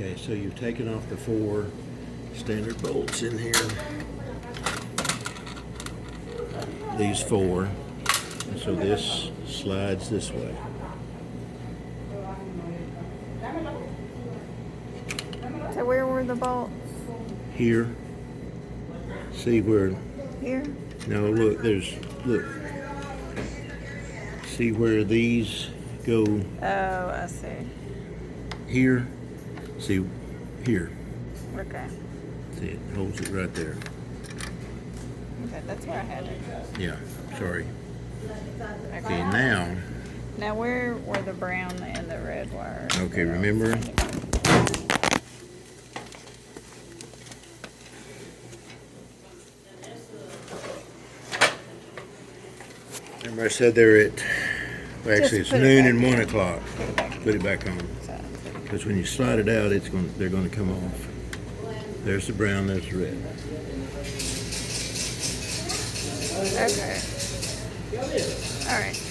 Okay, so you've taken off the 4 standard bolts in here. These 4. And so this slides this way. So where were the bolts? Here. See where? Here? No, look, look. See where these go? Oh, I see. Here. See, here. Okay. See, it holds it right there. Okay, that's where I had it. Yeah, sorry. Okay. Okay, now. Now where were the brown and the red wires? Okay, remember? Remember I said they're at, well, actually it's put it noon back and 1 in. o'clock. Put it back on. Because when you slide it out, they're going to come off. There's the brown, there's the red. Okay. All right.